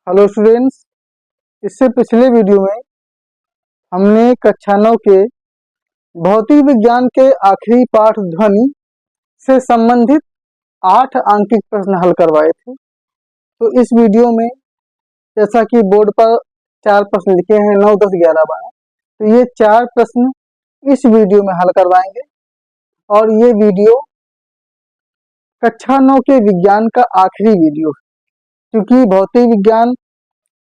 Hello students. इससे पिछले video में हमने कक्षा 9 के भौतिक विज्ञान के आखिरी पाठ ध्वनि से संबंधित 8 अंकित प्रश्न हल करवाए थे। तो इस वीडियो में जैसा कि बोर्ड पर 4 प्रश्न लिखे हैं 9, 10, 11, 12, तो ये 4 प्रश्न इस वीडियो में हल करवाएंगे और ये वीडियो कक्षा 9 के विज्ञान का आखिरी वीडियो है, क्योंकि भौतिक विज्ञान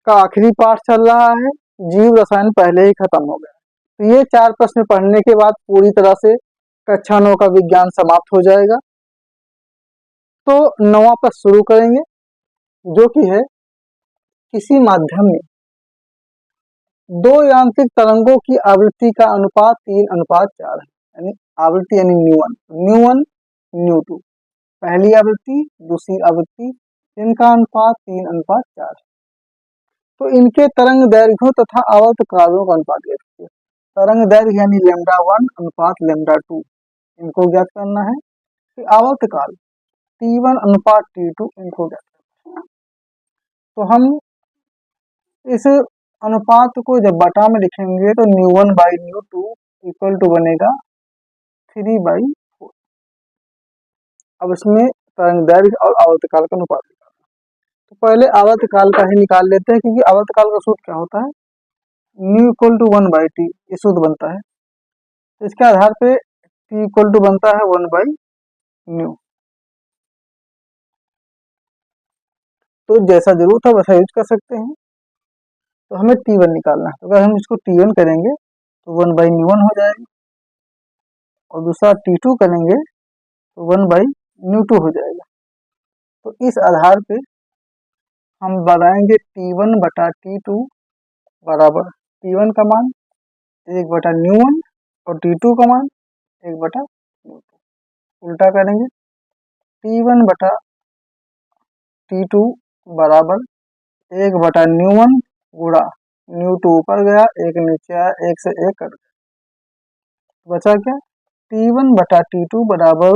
का आखिरी पाठ चल रहा है, जीव रसायन पहले ही खत्म हो गया। तो ये 4 प्रश्न पढ़ने के बाद पूरी तरह से कक्षा 9 का विज्ञान समाप्त हो जाएगा। तो 9वां प्रश्न शुरू करेंगे, जो कि है किसी माध्यम में दो यांत्रिक तरंगों की आवृत्ति का अनुपात 3:4 है। यानी आवृत्ति यानी न्यू1 न्यू2, पहली आवृत्ति दूसरी आवृत्ति, इनका अनुपात 3:4 है। तो इनके तरंग दैर्घ्यों तथा आवर्त कालों का अनुपात ज्ञात कीजिए। तरंग दैर्घ्य यानी λ1 अनुपात λ2 इनको ज्ञात करना है। फिर आवर्त काल T1 अनुपात T2 इनको ज्ञात करना है। तो हम इस अनुपात को जब बटा में लिखेंगे तो ν1/ν2 इक्वल टू बनेगा 3/4। अब इसमें तरंग दैर्घ्य और आवर्त काल का अनुपात निकालना है। तो पहले आवर्त काल का ही निकाल लेते हैं, क्योंकि आवर्त काल का सूत्र क्या होता है, ν इक्वल टू 1/t, ये सूत्र बनता है। तो इसके आधार पे t इक्वल टू बनता है 1/ν। तो जैसा जरूरत है वैसा यूज कर सकते हैं। तो हमें T1 निकालना है, तो अगर हम इसको T1 करेंगे तो 1/ν1 हो जाएगा, और दूसरा T2 करेंगे तो 1/ν2 हो जाएगा। तो इस आधार पे हम बताएंगे T1 बटा T2 बराबर T1 का मान 1/ν1 और T2 का मान 1/ν2। उल्टा करेंगे, T1 बटा T2 बराबर 1/ν1 गुणा ν2 ऊपर गया, 1 नीचे आया, 1 से 1 कट गया, बचा क्या, T1 बटा T2 बराबर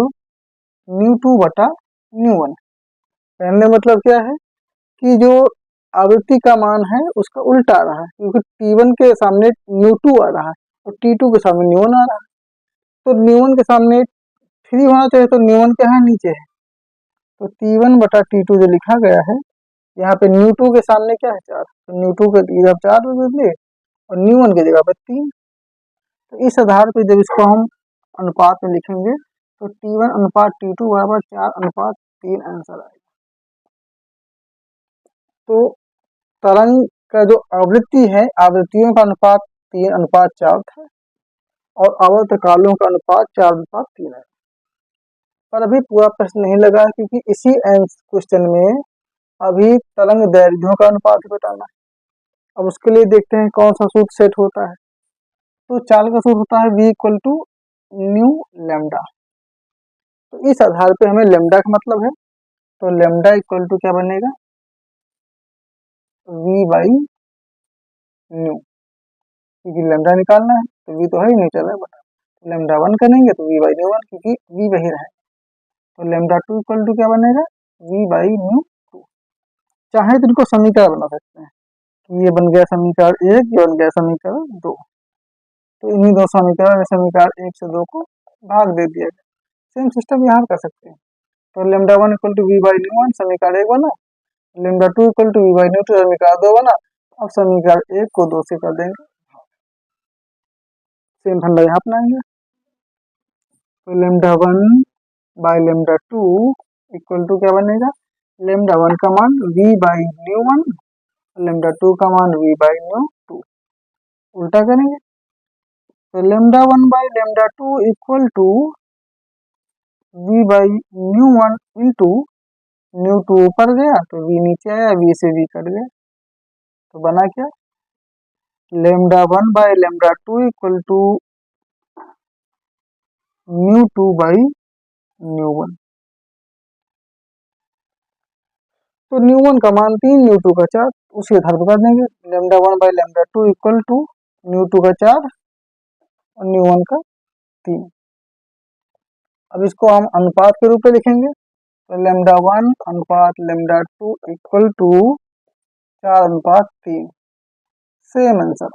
ν2 बटा ν1। कहने मतलब क्या है कि जो आवृत्ति का मान है उसका उल्टा आ रहा है, क्योंकि T1 के सामने ν2 आ रहा है और T2 के सामने ν1 आ रहा है। तो ν1 के सामने 3 होना चाहिए, तो ν1 क्या है, नीचे है। तो T1 बटा T2 जो लिखा गया है, यहाँ पे ν2 के सामने क्या है, 4, तो ν2 के जगह 4 बदले और ν1 की जगह पे 3। तो इस आधार पे जब इसको हम अनुपात में लिखेंगे तो T1 अनुपात T2 बराबर 4:3 आंसर आएगा। तो तरंग का जो आवृत्ति है, आवृत्तियों का अनुपात 3:4 था और आवर्त कालों का अनुपात 4:3 है। पर अभी पूरा प्रश्न नहीं लगा है, क्योंकि इसी क्वेश्चन में अभी तरंग दैर्घ्यों का अनुपात बताना है। अब उसके लिए देखते हैं कौन सा सूत्र सेट होता है। तो चाल का सूत्र होता है V equal to nu lambda. तो इस आधार पे हमें लैम्डा का मतलब है, तो लैम्डा इक्वल टू क्या बनेगा, V/न्यू, क्योंकि लैम्डा निकालना है तो V तो है ही नहीं, चल रहा है बटा। λ1 करेंगे तो V/ν1, क्योंकि V वही रहे। तो λ2 इक्वल टू क्या बनेगा, V/ν2। चाहे तो इनको समीकरण बना सकते हैं, ये बन गया समीकरण 1, ये बन गया समीकरण 2। तो इन्हीं दो समीकरण 1 से 2 को भाग दे दिया गया। सेम सिस्टम यहाँ कर सकते हैं। तो λ1 इक्वल टू V/ν1 समीकरण 1 बना, λ2 इक्वल टू V/ν2 समीकरण 2 बना। अब समीकरण 1 को 2 से कर देंगे, सेम फंडा यहाँ अपनाएंगे। तो λ1/λ2 इक्वल टू क्या बनेगा, λ1 का मान V/ν1, λ2 का मान V/ν2। उल्टा करेंगे तो λ1/λ2 इक्वल टू V/ν1 इंटू ν2 ऊपर गया तो V नीचे आया, V से V कट गया, तो बना क्या, λ1/λ2 इक्वल टू ν2/ν1। तो ν1 का मान 3, ν2 का 4, उसी आधार पर कर देंगे। λ1/λ2 इक्वल टू ν2 का 4 और ν1 का 3। अब इसको हम अनुपात के रूप में लिखेंगे, तो λ1 अनुपात λ2 इक्वल टू 4:3 सेम आंसर।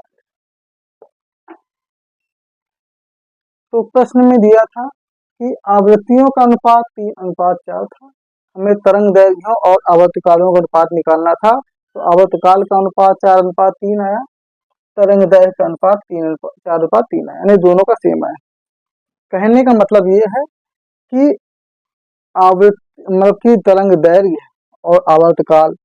तो प्रश्न में दिया था कि आवृत्तियों का अनुपात 3:4 था, हमें तरंग दैर्घ्यों और आवर्तकालों का अनुपात निकालना था। तो आवर्तकाल का अनुपात 4:3 आया, तरंग दैर्घ्य का अनुपात 4:3 आया, यानी दोनों का सेम आया। कहने का मतलब ये है कि मतलब कि तरंग दैर्घ्य और आवर्तकाल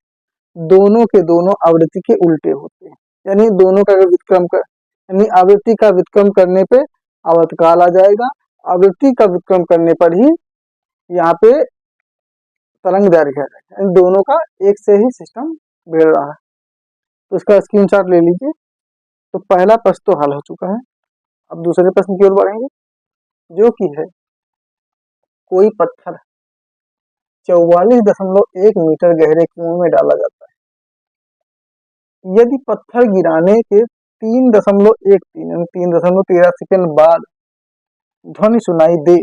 दोनों के दोनों आवृत्ति के उल्टे होते हैं, यानी दोनों का व्युत्क्रम कर, यानी आवृत्ति का व्युत्क्रम करने पे आवर्तकाल आ जाएगा, आवृत्ति का व्युत्क्रम करने पर ही यहाँ पे तरंग दैर्घ्य है, इन दोनों का एक से ही सिस्टम बिगड़ रहा है। तो इसका स्क्रीनशॉट ले लीजिए। तो पहला प्रश्न तो हल हो चुका है। अब दूसरे प्रश्न की ओर बढ़ेंगे, जो कि है कोई पत्थर 44.1 मीटर गहरे कुएं में डाला जाता है। यदि पत्थर गिराने के 3.13 सेकंड बाद ध्वनि सुनाई दे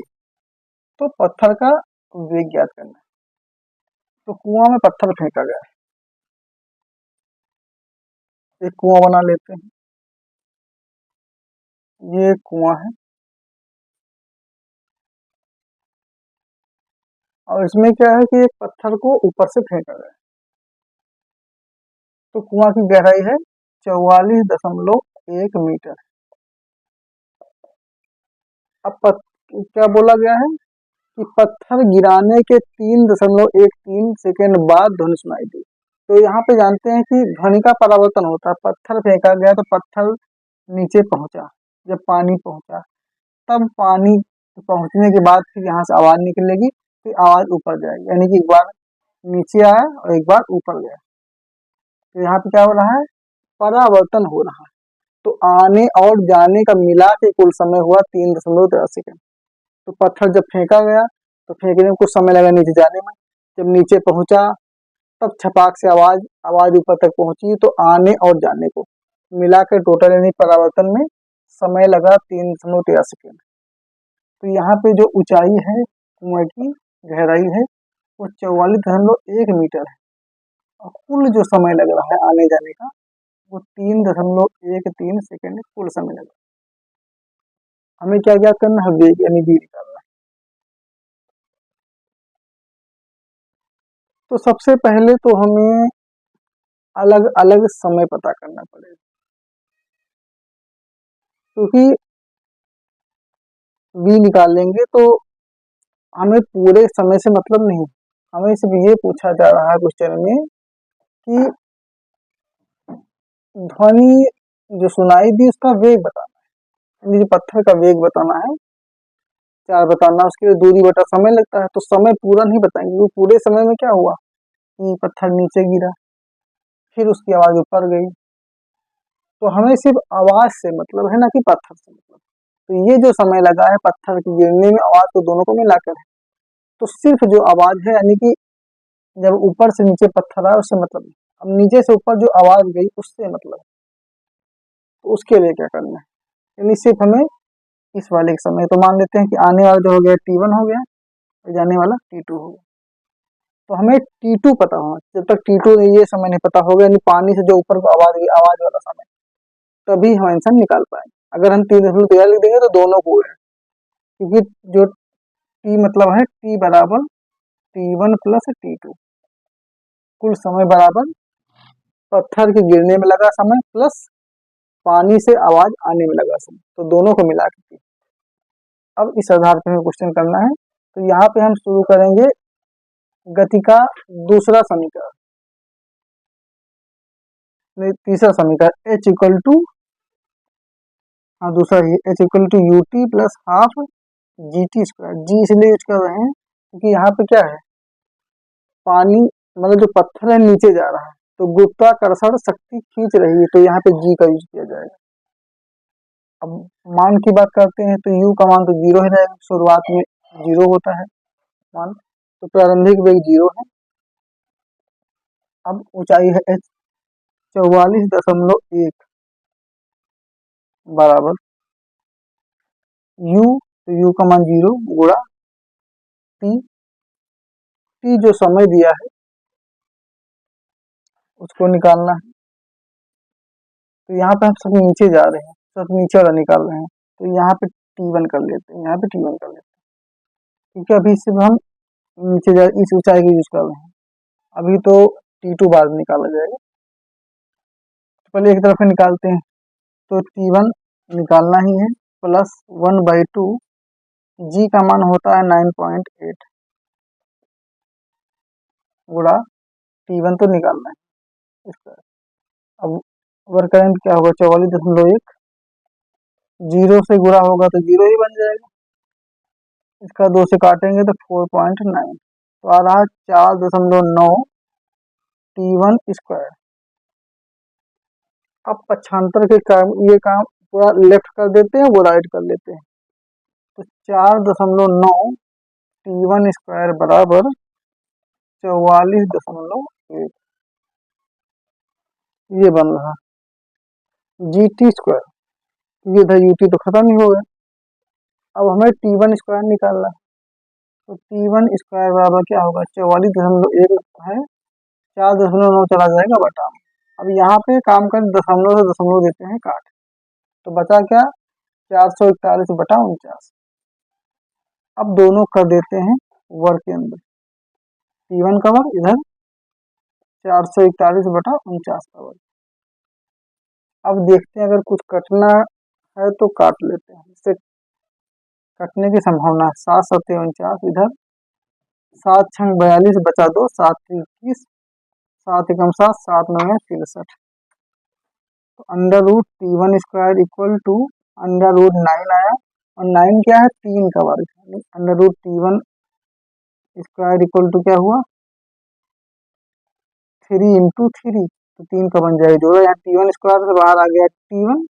तो पत्थर का वेग ज्ञात करना है। तो कुआं में पत्थर फेंका गया है, एक कुआं बना लेते हैं, ये कुआं है और इसमें क्या है कि एक पत्थर को ऊपर से फेंका गया है। तो कुआं की गहराई है 44.1 मीटर। अब क्या बोला गया है कि पत्थर गिराने के 3.13 सेकेंड बाद ध्वनि सुनाई दी। तो यहाँ पे जानते हैं कि ध्वनि का परावर्तन होता है, पत्थर फेंका गया तो पत्थर नीचे पहुंचा, जब पानी पहुंचा तब पानी पहुंचने के बाद फिर यहाँ से आवाज निकलेगी, फिर आवाज ऊपर जाएगी, यानी कि एक बार नीचे आया और एक बार ऊपर गया। तो यहाँ पे क्या हो रहा है, परावर्तन हो रहा है। तो आने और जाने का मिला के कुल समय हुआ 3.13 सेकेंड। तो पत्थर जब फेंका गया तो फेंकने में कुछ समय लगा नीचे जाने में, जब नीचे पहुंचा तब छपाक से आवाज ऊपर तक पहुंची, तो आने और जाने को मिला के टोटल यानी परावर्तन में समय लगा 3.13 सेकेंड। तो यहाँ पे जो ऊंचाई है कुएं की गहराई है वो 44.1 मीटर है और कुल जो समय लग रहा है आने जाने का वो 3.13 सेकेंड कुल समय लग रहा है। हमें क्या क्या करना है, वेग यानी v निकालना है। तो सबसे पहले तो हमें अलग अलग समय पता करना पड़ेगा, क्योंकि v निकालेंगे तो हमें पूरे समय से मतलब नहीं, हमें सिर्फ ये पूछा जा रहा है क्वेश्चन में कि ध्वनि जो सुनाई दी उसका वेग बताना है, यानी पत्थर का वेग बताना है, चार बताना, उसके लिए दूरी बटा समय लगता है। तो समय पूरा नहीं बताएंगे, वो पूरे समय में क्या हुआ कि पत्थर नीचे गिरा, फिर उसकी आवाज ऊपर गई। तो हमें सिर्फ आवाज से मतलब है ना कि पत्थर से मतलब। तो ये जो समय लगा है पत्थर के गिरने में आवाज को दोनों को मिलाकर है, तो सिर्फ जो आवाज है यानी कि जब ऊपर से नीचे पत्थर आया उससे मतलब नहीं, अब नीचे से ऊपर जो आवाज गई उससे मतलब। तो उसके लिए क्या करना है, यानी सिर्फ हमें इस वाले के समय, तो मान लेते हैं कि आने वाला जो हो गया T1 हो गया और जाने वाला T2 हो गया। तो हमें T2 पता होगा, जब तक T2 ये समय नहीं पता होगा, यानी पानी से जो ऊपर को आवाज गई आवाज वाला समय, तभी हम आंसर निकाल पाएंगे। अगर हम 3.13 लिख देंगे तो दोनों को है, क्योंकि जो T मतलब है T बराबर T1 प्लस T2, कुल समय बराबर पत्थर के गिरने में लगा समय प्लस पानी से आवाज आने में लगा समय, तो दोनों को मिला के। अब इस आधार पर हमें क्वेश्चन करना है। तो यहाँ पे हम शुरू करेंगे गति का दूसरा समीकरण, तीसरा समीकरण h इक्वल टू, हाँ दूसरा ही h equal to u t plus half g t square. जी इसलिए यूज कर रहे हैं क्योंकि यहाँ पे क्या है, पानी मतलब जो पत्थर है नीचे जा रहा है, तो गुरुत्वाकर्षण शक्ति खींच रही है, तो यहाँ पे जी का यूज किया जाएगा। अब मान की बात करते हैं तो u का मान तो 0 ही रहेगा, शुरुआत में 0 होता है मान, तो प्रारंभिक वेग 0 है। अब ऊंचाई है h 44.1 बराबर u, तो u का मान 0 गुणा t, t जो समय दिया है उसको निकालना है। तो यहाँ पे हम सब नीचे जा रहे हैं, सब नीचे वाला निकाल रहे हैं। तो यहाँ पे T1 कर लेते हैं, यहाँ पे T1 कर लेते हैं, क्योंकि अभी सिर्फ हम नीचे जा इस ऊंचाई को यूज कर रहे हैं। अभी तो T2 बाद में निकाला जाएगा। तो पहले एक तरफ निकालते हैं। तो T1 निकालना ही है, प्लस 1/2 जी का मान होता है 9.8 गुणा T1 तो निकालना है इसका। अब वर्क करंट क्या होगा, 44.1, 0 से गुणा होगा तो 0 ही बन जाएगा। इसका 2 से काटेंगे तो 4.9, तो आ रहा 4.9 T1 स्क्वायर। अब पक्षांतर के काम ये काम पूरा लेफ्ट कर देते हैं, वो राइट कर लेते हैं। तो 4.9 T1 स्क्वायर बराबर 44.1 ये बन रहा GT स्क्वायर। ये था UT तो खत्म ही हो गया। अब हमें T1 स्क्वायर निकालना है। तो T1 स्क्वायर बराबर क्या होगा, 44.1 है, 4.9 चला जाएगा बटा। अब यहाँ पे काम कर दशमलव से दशमलव देते हैं काट, तो बचा क्या, 441/49। अब दोनों कर देते हैं वर्ग के अंदर, T1 का वर्ग इधर 441/49 का वर्ग। अब देखते हैं अगर कुछ कटना है तो काट लेते हैं, इससे कटने की संभावना है। 7×7 = 49, इधर 7×6 = 42, बचा 2, 7×3 = 21, 7×1 = 7, 7×9 = 63। तो under root T1 square equal to √9 आया, और 9 क्या है, 3 का वर्ग। Under root T1 square equal to क्या हुआ, 3 × 3, तो 3 का बन जाएगा जोड़ा। यहाँ T1 स्क्वायर से बाहर आ गया T1,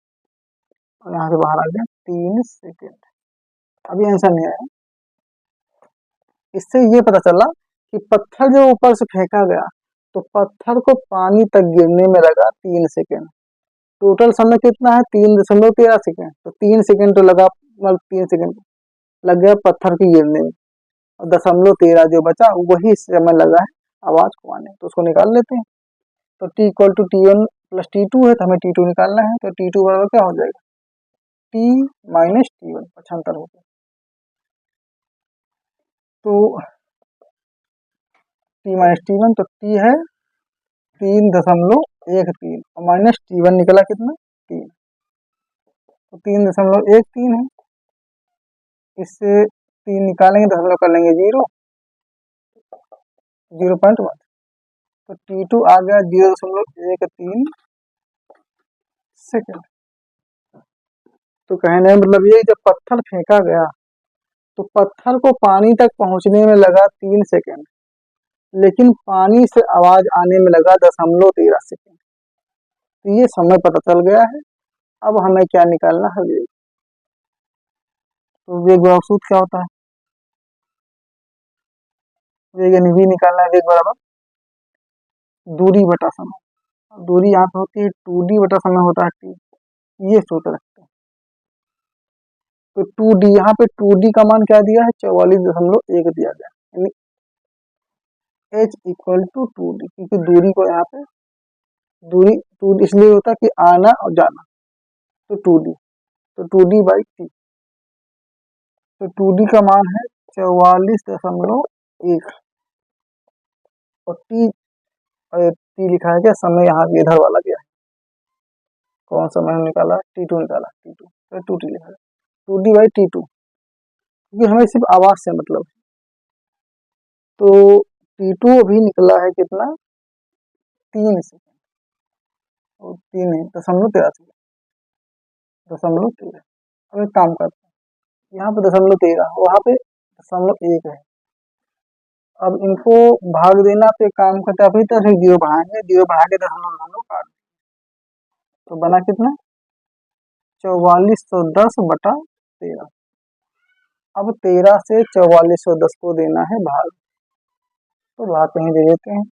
और यहाँ से बाहर आ गया 3 सेकेंड। अभी आंसर नहीं आया। इससे ये पता चला कि पत्थर जो ऊपर से फेंका गया, तो पत्थर को पानी तक गिरने में लगा 3 सेकेंड। टोटल समय कितना है, 3.13 सेकेंड। तो 3 सेकेंड तो लगा, मतलब 3 सेकेंड लग गया पत्थर के गिरने में, और 0.13 जो बचा वही समय लगा है आवाज को आने। तो उसको निकाल लेते हैं। तो T = T1 + T2 है, तो हमें T2 निकालना है। तो T2 बराबर क्या हो जाएगा, T - T1, पक्षांतर हो गया। तो T - T1, तो T है 3.13 और माइनस T1 निकला कितना, 3, तो 3.13 है। इससे 3 निकालेंगे, दशमलव कर लेंगे 0, 0.1, तो T2 आ गया 0.13 सेकेंड। तो कहने का मतलब ये, जब पत्थर फेंका गया तो पत्थर को पानी तक पहुंचने में लगा 3 सेकेंड, लेकिन पानी से आवाज आने में लगा 0.13 सेकेंड। तो ये समय पता चल गया है। अब हमें क्या निकालना है, वेग। तो वेग बराबर सूत्र क्या होता है, वेग यानी v निकालना है। वेग बराबर दूरी बटा समय। दूरी यहाँ पे होती है 2d बटा समय होता है t, ये सूत्र रखते हैं। तो 2d, यहाँ पे 2d का मान क्या दिया है, 44.1 दिया गया, यानी h = 2d, क्योंकि दूरी को यहाँ पे दूरी 2 इसलिए होता है कि आना और जाना, तो 2d, तो 2d/t। तो 2d का मान है 44.1, और t लिखा है क्या, समय यहाँ इधर वाला गया है। कौन सा मैंने निकाला, T2 निकाला, T2, तो 2t लिखा है, 2d/T2, क्योंकि हमें सिर्फ आवाज से मतलब है। तो T2 अभी निकला है कितना, 3 सेकेंड, और 3.13 सेकेंड, 0.13। अब एक काम करते हैं, यहाँ पे 0.13, वहाँ पे 0.1 है। अब इनको भाग देना, तो एक काम करते हैं, अभी तो 0 बढ़ाएंगे, 0 बढ़ा के 0.9 काट, तो बना कितना, 4410/13। अब 13 से 4410 को देना है भाग, तो भाग कहीं दे देते हैं,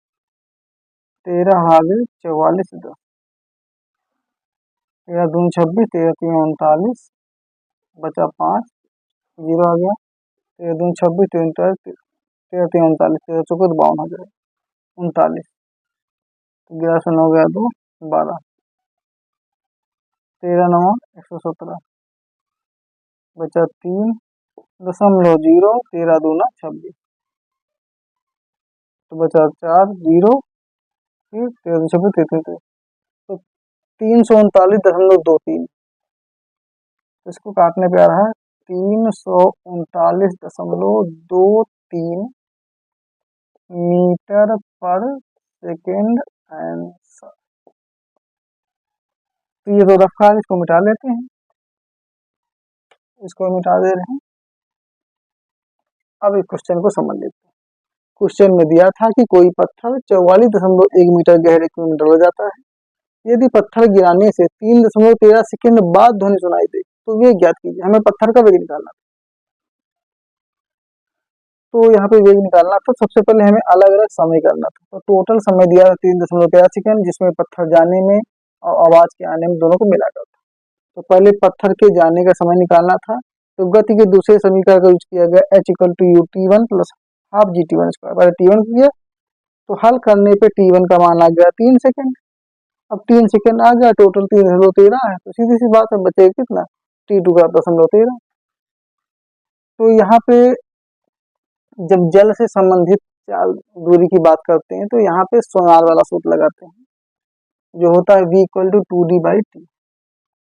13 भागे 4410, 13 दूनी 26, 13 3 39, बचा 5, 0 आ गया, 13 दूनी 26, 13 13 3 39, 13 चौके 52 हो जाएगा, 39। 11 से 9 गया तो 12, 13 9 117, बचा 3.0, 13 दूना 26, तो बचा 4 0, फिर 13 26 33, तो 339.23, इसको काटने पे आ रहा है 339.23 मीटर पर सेकेंड आंसर। तो ये तो रखा है, इसको मिटा लेते हैं, इसको मिटा दे रहे हैं। अब इस क्वेश्चन को समझ लेते हैं। क्वेश्चन में दिया था कि कोई पत्थर 44.1 मीटर गहरे कुएं में डल जाता है। यदि पत्थर गिराने से 3.13 सेकेंड बाद ध्वनि सुनाई दे तो वेग ज्ञात कीजिए। हमें पत्थर का वेग निकालना था, तो यहाँ पे वेग निकालना था। सबसे पहले हमें अलग अलग समय करना था, तो टोटल समय दिया 3.13 सेकेंड, जिसमें पत्थर जाने में और आवाज के आने में दोनों को मिलाकर था। तो पहले पत्थर के जाने का समय निकालना था, तो गति के दूसरे समीकरण का यूज किया गया h = u t1 + half gt1 square. पहले t1 किया, तो हल करने पे t1 का मान आ गया 3 सेकेंड। अब 3 सेकेंड आ गया, टोटल 3.13 है, तो सीधी सी बात है, बचेगा कितना, t2 का 0.13। तो यहाँ पे जब जल से संबंधित चाल दूरी की बात करते हैं तो यहाँ पे सोनार वाला सूत्र लगाते हैं, जो होता है v = 2d/t,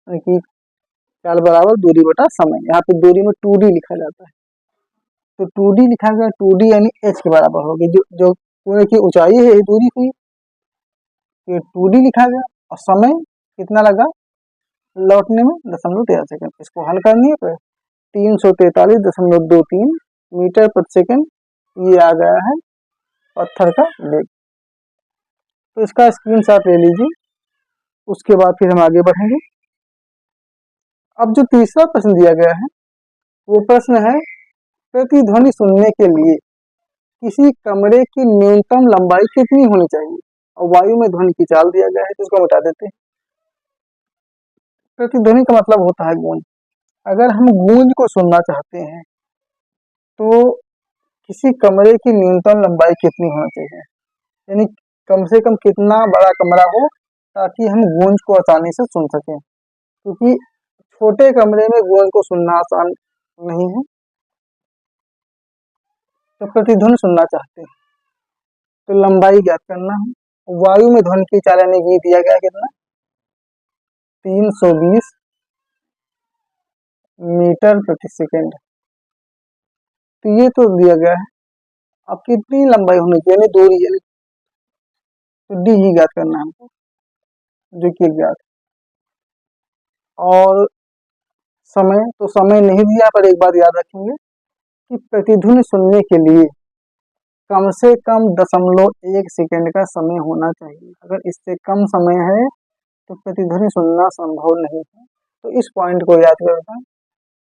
यानी कि चाल बराबर दूरी बटा समय। यहाँ पे दूरी में 2d लिखा जाता है, तो 2d लिखा गया, 2d यानी h के बराबर होगी, जो कुएं की ऊंचाई है यही दूरी हुई, ये 2d लिखा गया। और समय कितना लगा लौटने में 0.13 सेकेंड। इसको हल करनी है तो 343.23 मीटर प्रति सेकेंड ये आ गया है पत्थर का वेग। तो इसका स्क्रीनशॉट ले लीजिए, उसके बाद फिर हम आगे बढ़ेंगे। अब जो तीसरा प्रश्न दिया गया है वो प्रश्न है, प्रतिध्वनि सुनने के लिए किसी कमरे की न्यूनतम लंबाई कितनी होनी चाहिए, और वायु में ध्वनि की चाल दिया गया है, तो इसको बता देते हैं। प्रतिध्वनि का मतलब होता है गूंज। अगर हम गूंज को सुनना चाहते हैं तो किसी कमरे की न्यूनतम लंबाई कितनी होनी चाहिए, यानी कम से कम कितना बड़ा कमरा हो ताकि हम गूंज को आसानी से सुन सकें, क्योंकि छोटे कमरे में गूंज को सुनना आसान नहीं है। तो प्रतिध्वनि सुनना चाहते हैं तो लंबाई ज्ञात करना है। वायु में ध्वनि की चाल यानी दिया गया कितना, 320 मीटर प्रति सेकेंड, तो ये तो दिया गया है। अब कितनी लंबाई होनी चाहिए, दूरी है, तो डी ही ज्ञात करना है हमको, जो कि ज्ञात। और समय, तो समय नहीं दिया, पर एक बात याद रखेंगे कि प्रतिध्वनि सुनने के लिए कम से कम 0.1 सेकेंड का समय होना चाहिए। अगर इससे कम समय है तो प्रतिध्वनि सुनना संभव नहीं है। तो इस पॉइंट को याद रखना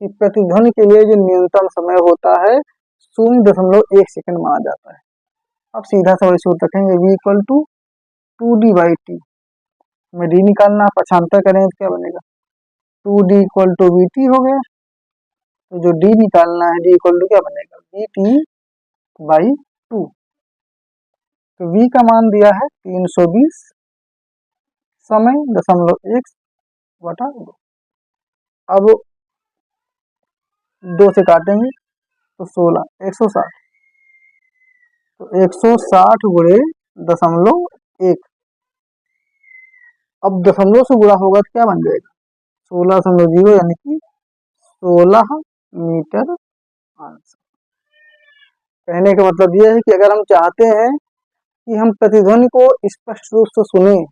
कि प्रतिध्वनि के लिए जो न्यूनतम समय होता है 0.1 सेकेंड माना जाता है। अब सीधा सा वही सूत्र रखेंगे, v = 2d/t में d निकालना, पक्षांतर करेंगे तो क्या बनेगा, 2d = vt हो गया। तो जो d निकालना है, d = क्या बनेगा, vt/2। तो v का मान दिया है 320, समय 0.1/2। अब 2 से काटेंगे तो 16, 160, तो 160 गुणे 0.1। अब दशमलव से गुणा होगा तो क्या बन जाएगा, 16.0, यानी कि 16 मीटर आंसर। कहने का मतलब यह है कि अगर हम चाहते हैं कि हम प्रतिध्वनि को स्पष्ट रूप से सुने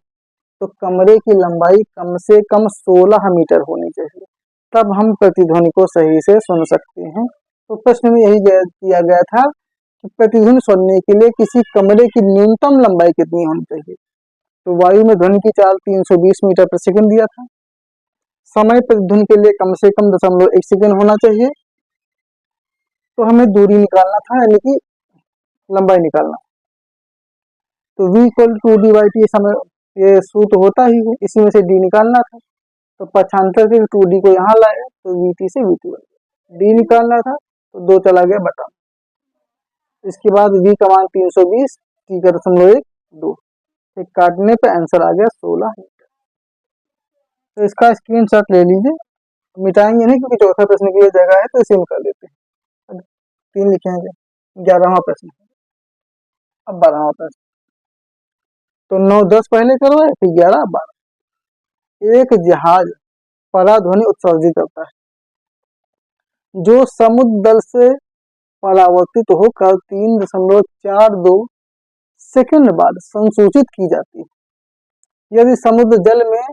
तो कमरे की लंबाई कम से कम 16 मीटर होनी चाहिए, तब हम प्रतिध्वनि को सही से सुन सकते हैं। तो प्रश्न में यही किया गया था कि प्रतिध्वनि सुनने के लिए किसी कमरे की न्यूनतम लंबाई कितनी होनी चाहिए। तो वायु में ध्वनि की चाल 320 मीटर प्रति सेकंड दिया था। समय प्रतिध्वनि के लिए कम से कम 0.1 सेकंड होना चाहिए। तो हमें दूरी निकालना था, यानी कि लंबाई निकालना। तो v = 2d/t समय ये सूत्र होता ही है, इसी में से d निकालना था। तो पक्षांतर से 2d को यहाँ लाया तो vt से vt बन गया। d निकालना था तो 2 चला गया बटा। इसके बाद v का मान 320, t का 0.1, 2। एक काटने पे आंसर आ गया 16 मीटर। तो इसका स्क्रीनशॉट ले लीजिए, मिटाएंगे नहीं क्योंकि चौथा प्रश्न की जगह है तो इसे हम कर देते हैं। 3 लिखेंगे। 11वां प्रश्न, अब 12वां प्रश्न। तो 9 10 पहले करवाए, फिर 11 12। एक जहाज पराध्वनि उत्सर्जित करता है जो समुद्र तल से परावर्तित होकर 3.42 सेकंड बाद संसूचित की जाती है। यदि समुद्र जल में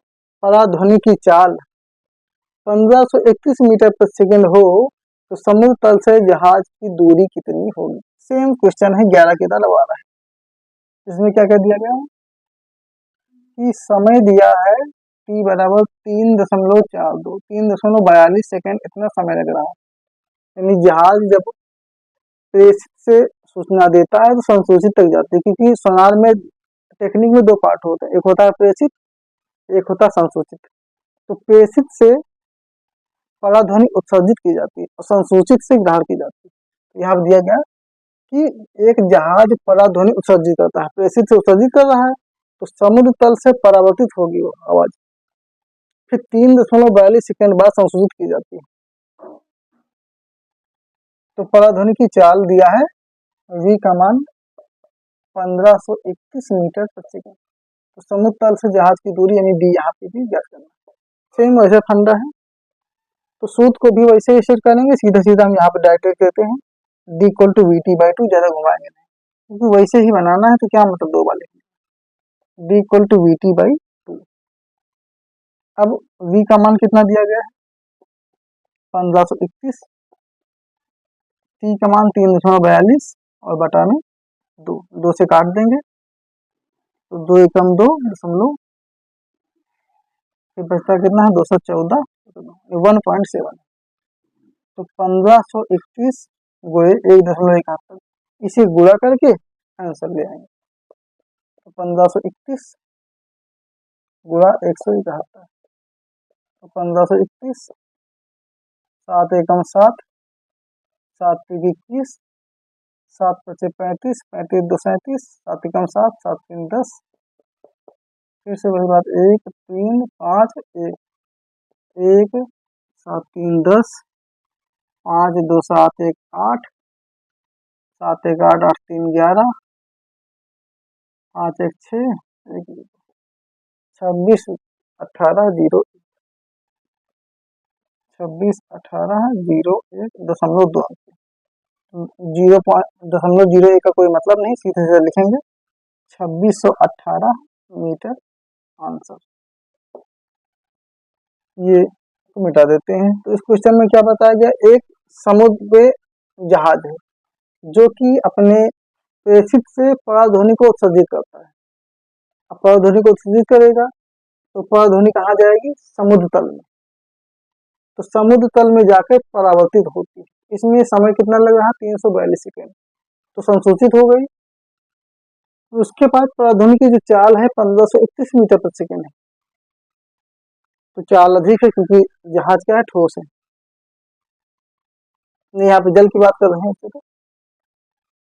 पराध्वनि की चाल 1531 मीटर प्रति सेकंड हो तो समुद्र तल से जहाज की दूरी कितनी होगी। सेम क्वेश्चन है, 11 की तरह आ रहा है। इसमें क्या दिया गया है कि समय दिया है t बराबर 3.42 3.42 सेकंड, इतना समय लग रहा है। यानी जहाज जब प्रेषित से सूचना देता है तो संसूचित तक जाती है, क्योंकि सोनार में टेक्निक में 2 पार्ट होते हैं, एक होता है प्रेषित, एक होता है संसूचित। तो प्रेषित से पराध्वनि उत्सर्जित की जाती है और संसूचित से ग्रहण की जाती है। यहाँ दिया गया कि एक जहाज पराध्वनि उत्सर्जित करता है, प्रेषित से उत्सर्जित कर रहा है तो समुद्र तल से परावर्तित होगी वो आवाज, फिर 3.42 सेकंड बाद संशोधित की जाती है। तो पराध्वनि की चाल दिया है v का मान 1531 मीटर प्रति सेकंड। तो समुद्र तल से जहाज की दूरी यानी d यहाँ पे भी ज्ञात करना है। सेम वैसे फंडा है, तो सूत्र को भी वैसे ही सेट करेंगे, सीधा सीधा हम यहाँ पे डायरेक्ट कहते हैं d = vt/2, ज्यादा घुमाएंगे नहीं क्योंकि वैसे ही बनाना है। तो क्या मतलब 2 बार लिखेंगे, d = vt/2। अब v का मान कितना दिया गया है 1531, t का मान 3.42 और बटा में 2 से काट देंगे तो 2 एकम 2 दशमलव, फिर बचता कितना है 214, 1.7। तो 1521 गुणे 1.71, इसे गुणा करके आंसर ले आएंगे। तो 1521 गुणा 171, तो 1521 7 एकम 7, 7 तिक 21, 7 पचे 35, 35 2 37, 7 एकम 7, 7 3 10, फिर से वही बात 1 3 5 1 1 7 3 10, 5 2 7 1 8, 7 1 8 8 3 11, 5 1 6 1 26 18 0 26 18 0 1.2, 0.01 का कोई मतलब नहीं, सीधे सीधे लिखेंगे 2618 मीटर आंसर। ये तो मिटा देते हैं। तो इस क्वेश्चन में क्या बताया गया, एक समुद्र पे जहाज है जो कि अपने प्रेषित से पराध्वनि को उत्सर्जित करता है। अब पराध्वनि को उत्सर्जित करेगा तो पराध्वनि कहाँ जाएगी, समुद्र तल में। तो समुद्र तल में जाकर परावर्तित होती है। इसमें समय कितना लग रहा है 342 सेकेंड, तो संसूचित हो गई। उसके बाद पराध्वनि की जो चाल है 1531 मीटर प्रति सेकेंड है, तो चाल अधिक है क्योंकि जहाज क्या है, ठोस है। यहाँ पे जल की बात कर रहे हैं, तो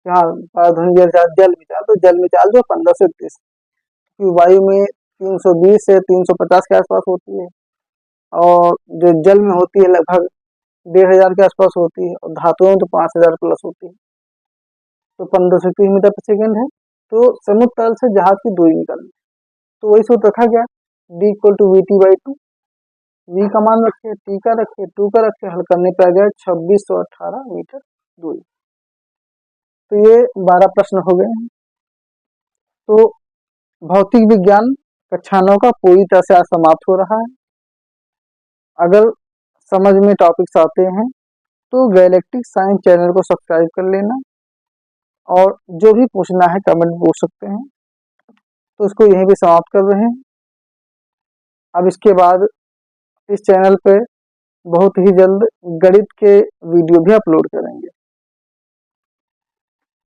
यहाँ पराध्वनि जल में चाल, तो जल में चाल जो 15 से 30, वायु में 320 से 350 के आसपास होती है और जो जल में होती है लगभग 1500 के आसपास होती है और धातुओं में तो 5000 प्लस होती है। तो 1530 मीटर प्रति सेकेंड है। तो समुद्र तल से जहाज की दूरी निकालनी, तो वही सूत्र रखा गया d = vt/2, v का मान रखे, t का रखे, 2 का रखे, हल करने पे आ गया 2618 मीटर दूरी। तो ये 12 प्रश्न हो गए हैं। तो भौतिक विज्ञान कक्षा 9 का पूरी तरह से आज समाप्त हो रहा है। अगर समझ में टॉपिक्स आते हैं तो गैलेक्टिक साइंस चैनल को सब्सक्राइब कर लेना और जो भी पूछना है कमेंट पूछ सकते हैं। तो इसको यहीं पे समाप्त कर रहे हैं। अब इसके बाद इस चैनल पे बहुत ही जल्द गणित के वीडियो भी अपलोड करें।